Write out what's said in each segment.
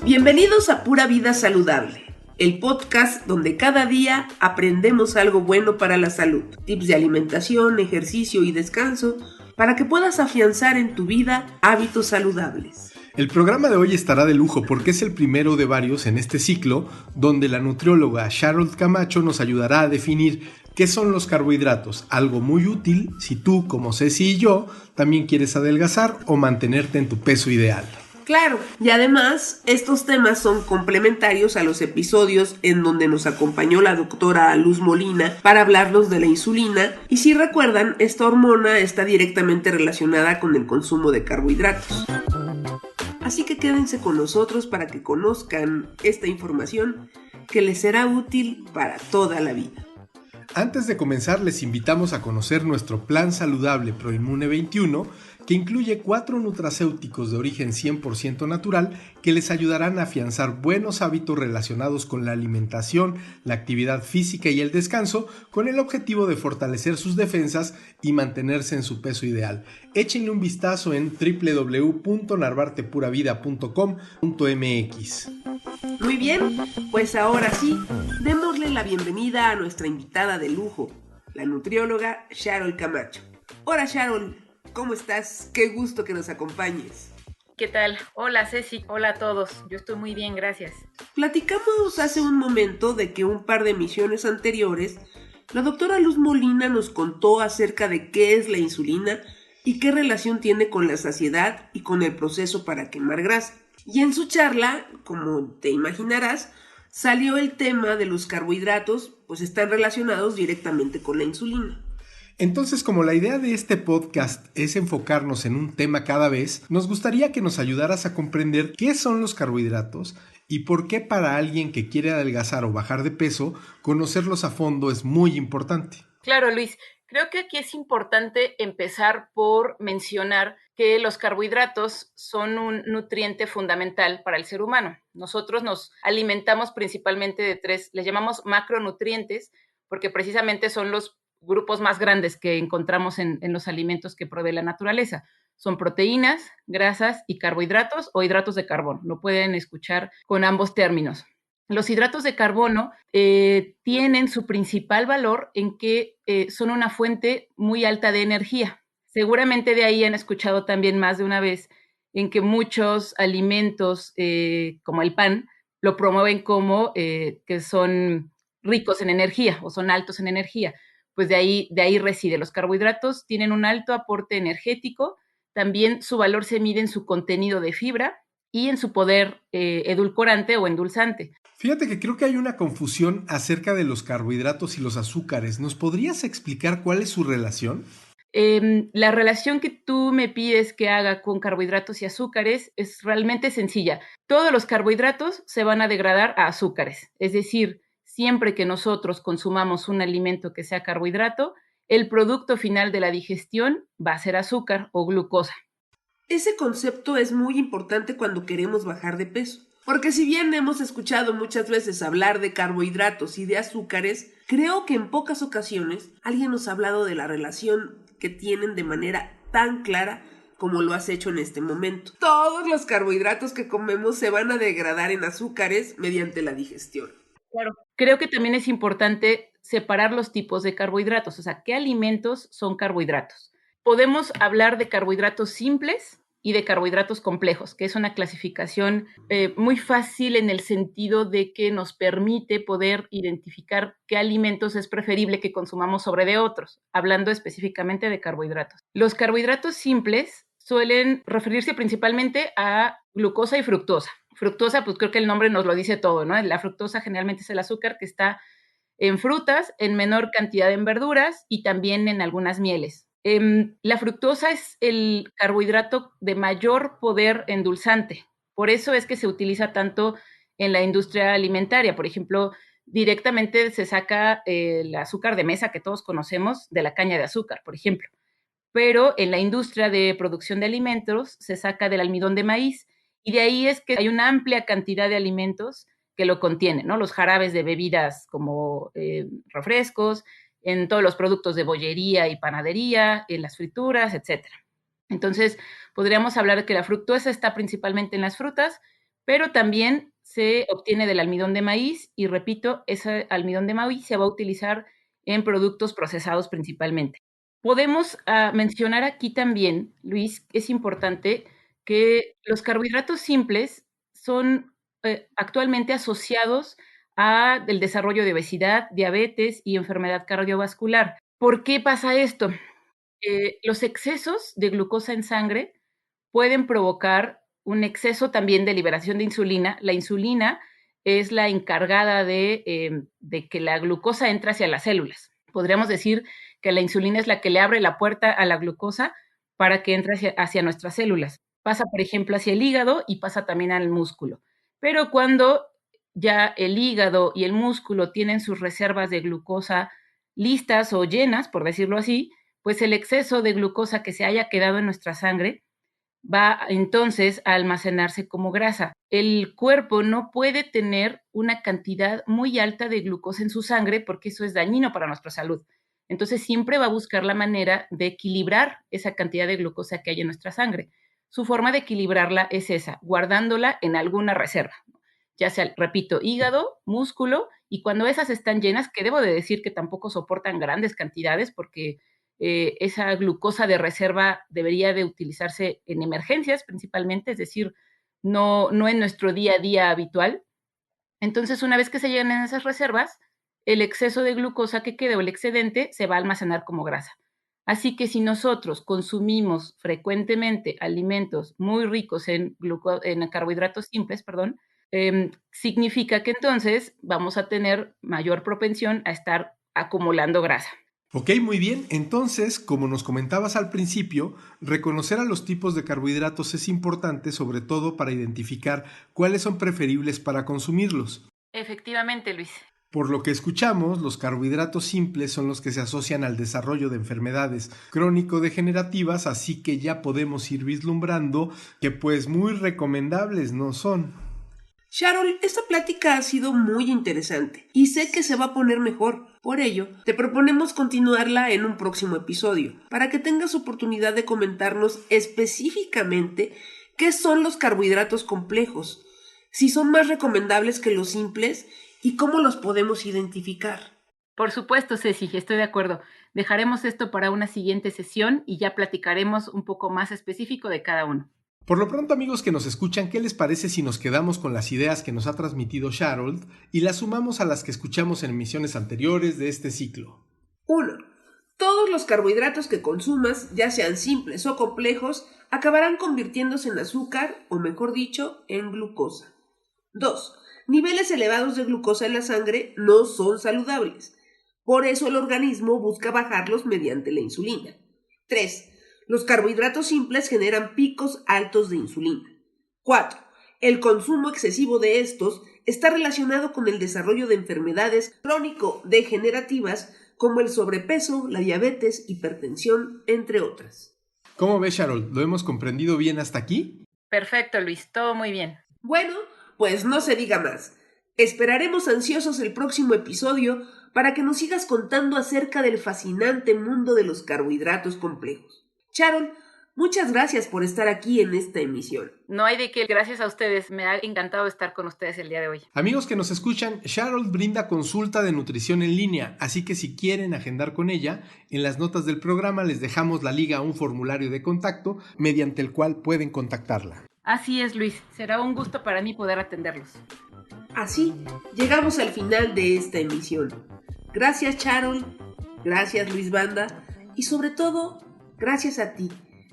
Bienvenidos a Pura Vida Saludable, el podcast donde cada día aprendemos algo bueno para la salud, tips de alimentación, ejercicio y descanso para que puedas afianzar en tu vida hábitos saludables. El programa de hoy estará de lujo porque es el primero de varios en este ciclo donde la nutrióloga Sharold Camacho nos ayudará a definir qué son los carbohidratos, algo muy útil si tú, como Ceci y yo, también quieres adelgazar o mantenerte en tu peso ideal. Claro, y además estos temas son complementarios a los episodios en donde nos acompañó la doctora Luz Molina para hablarnos de la insulina, y si recuerdan, esta hormona está directamente relacionada con el consumo de carbohidratos. Así que quédense con nosotros para que conozcan esta información que les será útil para toda la vida. Antes de comenzar, les invitamos a conocer nuestro plan saludable ProInmune 21, que incluye 4 nutracéuticos de origen 100% natural que les ayudarán a afianzar buenos hábitos relacionados con la alimentación, la actividad física y el descanso, con el objetivo de fortalecer sus defensas y mantenerse en su peso ideal. Échenle un vistazo en www.narvartepuravida.com.mx. Muy bien, pues ahora sí, démosle la bienvenida a nuestra invitada de lujo, la nutrióloga Sharold Camacho. Hola Sharold, ¿cómo estás? Qué gusto que nos acompañes. ¿Qué tal? Hola Ceci, hola a todos, yo estoy muy bien, gracias. Platicamos hace un momento de que un par de emisiones anteriores, la doctora Luz Molina nos contó acerca de qué es la insulina y qué relación tiene con la saciedad y con el proceso para quemar grasa. Y en su charla, como te imaginarás, salió el tema de los carbohidratos, pues están relacionados directamente con la insulina. Entonces, como la idea de este podcast es enfocarnos en un tema cada vez, nos gustaría que nos ayudaras a comprender qué son los carbohidratos y por qué para alguien que quiere adelgazar o bajar de peso, conocerlos a fondo es muy importante. Claro, Luis, creo que aquí es importante empezar por mencionar que los carbohidratos son un nutriente fundamental para el ser humano. Nosotros nos alimentamos principalmente de 3, les llamamos macronutrientes, porque precisamente son los grupos más grandes que encontramos en los alimentos que provee la naturaleza. Son proteínas, grasas y carbohidratos o hidratos de carbono. Lo pueden escuchar con ambos términos. Los hidratos de carbono tienen su principal valor en que son una fuente muy alta de energía. Seguramente de ahí han escuchado también más de una vez en que muchos alimentos, como el pan, lo promueven como que son ricos en energía o son altos en energía. Pues de ahí reside. Los carbohidratos tienen un alto aporte energético, también su valor se mide en su contenido de fibra y en su poder edulcorante o endulzante. Fíjate que creo que hay una confusión acerca de los carbohidratos y los azúcares. ¿Nos podrías explicar cuál es su relación? La relación que tú me pides que haga con carbohidratos y azúcares es realmente sencilla. Todos los carbohidratos se van a degradar a azúcares, es decir, siempre que nosotros consumamos un alimento que sea carbohidrato, el producto final de la digestión va a ser azúcar o glucosa. Ese concepto es muy importante cuando queremos bajar de peso, porque si bien hemos escuchado muchas veces hablar de carbohidratos y de azúcares, creo que en pocas ocasiones alguien nos ha hablado de la relación que tienen de manera tan clara como lo has hecho en este momento. Todos los carbohidratos que comemos se van a degradar en azúcares mediante la digestión. Claro. Creo que también es importante separar los tipos de carbohidratos, o sea, ¿qué alimentos son carbohidratos? Podemos hablar de carbohidratos simples y de carbohidratos complejos, que es una clasificación muy fácil en el sentido de que nos permite poder identificar qué alimentos es preferible que consumamos sobre de otros, hablando específicamente de carbohidratos. Los carbohidratos simples suelen referirse principalmente a glucosa y fructosa. Fructosa, pues creo que el nombre nos lo dice todo, ¿no? La fructosa generalmente es el azúcar que está en frutas, en menor cantidad en verduras y también en algunas mieles. La fructosa es el carbohidrato de mayor poder endulzante. Por eso es que se utiliza tanto en la industria alimentaria. Por ejemplo, directamente se saca el azúcar de mesa que todos conocemos de la caña de azúcar, por ejemplo. Pero en la industria de producción de alimentos se saca del almidón de maíz. Y de ahí es que hay una amplia cantidad de alimentos que lo contienen, ¿no? Los jarabes de bebidas como refrescos, en todos los productos de bollería y panadería, en las frituras, etcétera. Entonces, podríamos hablar de que la fructosa está principalmente en las frutas, pero también se obtiene del almidón de maíz y, repito, ese almidón de maíz se va a utilizar en productos procesados principalmente. Podemos mencionar aquí también, Luis, es importante que los carbohidratos simples son actualmente asociados al desarrollo de obesidad, diabetes y enfermedad cardiovascular. ¿Por qué pasa esto? Los excesos de glucosa en sangre pueden provocar un exceso también de liberación de insulina. La insulina es la encargada de que la glucosa entre hacia las células. Podríamos decir que la insulina es la que le abre la puerta a la glucosa para que entre hacia nuestras células. Pasa, por ejemplo, hacia el hígado y pasa también al músculo. Pero cuando ya el hígado y el músculo tienen sus reservas de glucosa listas o llenas, por decirlo así, pues el exceso de glucosa que se haya quedado en nuestra sangre va entonces a almacenarse como grasa. El cuerpo no puede tener una cantidad muy alta de glucosa en su sangre porque eso es dañino para nuestra salud. Entonces siempre va a buscar la manera de equilibrar esa cantidad de glucosa que hay en nuestra sangre. Su forma de equilibrarla es esa, guardándola en alguna reserva, ya sea, repito, hígado, músculo, y cuando esas están llenas, que debo de decir que tampoco soportan grandes cantidades porque esa glucosa de reserva debería de utilizarse en emergencias principalmente, es decir, no en nuestro día a día habitual. Entonces, una vez que se llenan esas reservas, el exceso de glucosa que quede o el excedente se va a almacenar como grasa. Así que si nosotros consumimos frecuentemente alimentos muy ricos en carbohidratos simples, significa que entonces vamos a tener mayor propensión a estar acumulando grasa. Ok, muy bien. Entonces, como nos comentabas al principio, reconocer a los tipos de carbohidratos es importante, sobre todo para identificar cuáles son preferibles para consumirlos. Efectivamente, Luis. Por lo que escuchamos, los carbohidratos simples son los que se asocian al desarrollo de enfermedades crónico-degenerativas, así que ya podemos ir vislumbrando que pues muy recomendables no son. Sharon, esta plática ha sido muy interesante y sé que se va a poner mejor. Por ello, te proponemos continuarla en un próximo episodio, para que tengas oportunidad de comentarnos específicamente qué son los carbohidratos complejos, si son más recomendables que los simples y cómo los podemos identificar. Por supuesto, Ceci, estoy de acuerdo. Dejaremos esto para una siguiente sesión y ya platicaremos un poco más específico de cada uno. Por lo pronto, amigos que nos escuchan, ¿qué les parece si nos quedamos con las ideas que nos ha transmitido Sharon y las sumamos a las que escuchamos en emisiones anteriores de este ciclo? 1. Todos los carbohidratos que consumas, ya sean simples o complejos, acabarán convirtiéndose en azúcar, o mejor dicho, en glucosa. 2. Niveles elevados de glucosa en la sangre no son saludables. Por eso el organismo busca bajarlos mediante la insulina. 3. Los carbohidratos simples generan picos altos de insulina. 4. El consumo excesivo de estos está relacionado con el desarrollo de enfermedades crónico-degenerativas como el sobrepeso, la diabetes, hipertensión, entre otras. ¿Cómo ves, Sharon? ¿Lo hemos comprendido bien hasta aquí? Perfecto, Luis, todo muy bien. Bueno, pues no se diga más. Esperaremos ansiosos el próximo episodio para que nos sigas contando acerca del fascinante mundo de los carbohidratos complejos. Sharon, muchas gracias por estar aquí en esta emisión. No hay de qué, gracias a ustedes. Me ha encantado estar con ustedes el día de hoy. Amigos que nos escuchan, Sharon brinda consulta de nutrición en línea, así que si quieren agendar con ella, en las notas del programa les dejamos la liga a un formulario de contacto mediante el cual pueden contactarla. Así es, Luis. Será un gusto para mí poder atenderlos. Así, llegamos al final de esta emisión. Gracias, Sharon. Gracias, Luis Banda. Y sobre todo, gracias a ti,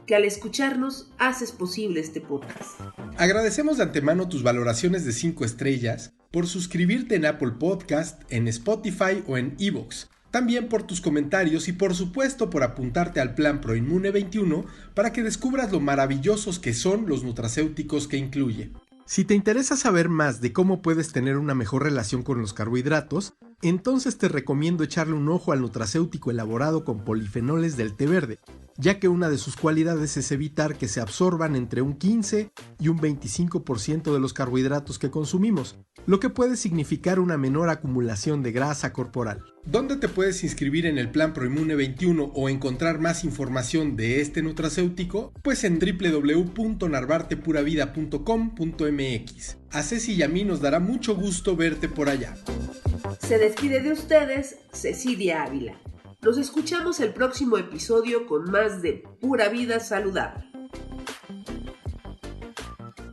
que al escucharnos haces posible este podcast. Agradecemos de antemano tus valoraciones de 5 estrellas, por suscribirte en Apple Podcast, en Spotify o en iVoox. También por tus comentarios y por supuesto por apuntarte al plan ProInmune 21 para que descubras lo maravillosos que son los nutracéuticos que incluye. Si te interesa saber más de cómo puedes tener una mejor relación con los carbohidratos, entonces te recomiendo echarle un ojo al nutracéutico elaborado con polifenoles del té verde, ya que una de sus cualidades es evitar que se absorban entre un 15 y un 25% de los carbohidratos que consumimos, lo que puede significar una menor acumulación de grasa corporal. ¿Dónde te puedes inscribir en el Plan ProImmune 21 o encontrar más información de este nutracéutico? Pues en www.narvartepuravida.com.mx. A Ceci y a mí nos dará mucho gusto verte por allá. Se despide de ustedes Cecilia Ávila. Nos escuchamos el próximo episodio con más de Pura Vida Saludable.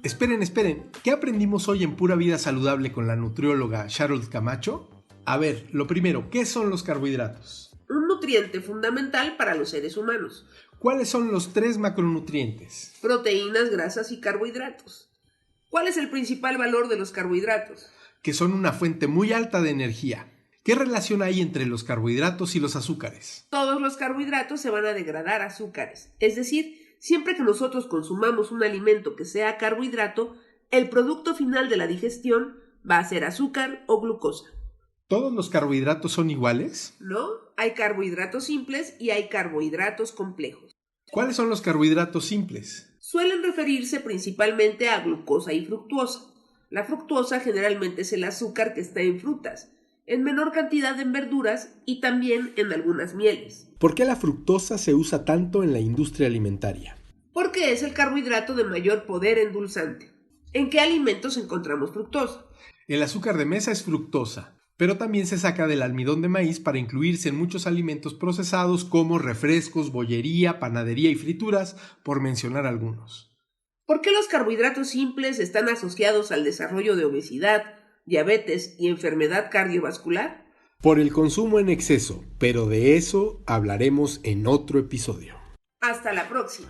Esperen, ¿qué aprendimos hoy en Pura Vida Saludable con la nutrióloga Charlotte Camacho? A ver, lo primero, ¿qué son los carbohidratos? Un nutriente fundamental para los seres humanos. ¿Cuáles son los 3 macronutrientes? Proteínas, grasas y carbohidratos. ¿Cuál es el principal valor de los carbohidratos? Que son una fuente muy alta de energía. ¿Qué relación hay entre los carbohidratos y los azúcares? Todos los carbohidratos se van a degradar a azúcares, es decir, siempre que nosotros consumamos un alimento que sea carbohidrato, el producto final de la digestión va a ser azúcar o glucosa. ¿Todos los carbohidratos son iguales? No, hay carbohidratos simples y hay carbohidratos complejos. ¿Cuáles son los carbohidratos simples? Suelen referirse principalmente a glucosa y fructuosa. La fructuosa generalmente es el azúcar que está en frutas, en menor cantidad en verduras y también en algunas mieles. ¿Por qué la fructosa se usa tanto en la industria alimentaria? Porque es el carbohidrato de mayor poder endulzante. ¿En qué alimentos encontramos fructosa? El azúcar de mesa es fructosa, pero también se saca del almidón de maíz para incluirse en muchos alimentos procesados como refrescos, bollería, panadería y frituras, por mencionar algunos. ¿Por qué los carbohidratos simples están asociados al desarrollo de obesidad, diabetes y enfermedad cardiovascular? Por el consumo en exceso, pero de eso hablaremos en otro episodio. Hasta la próxima.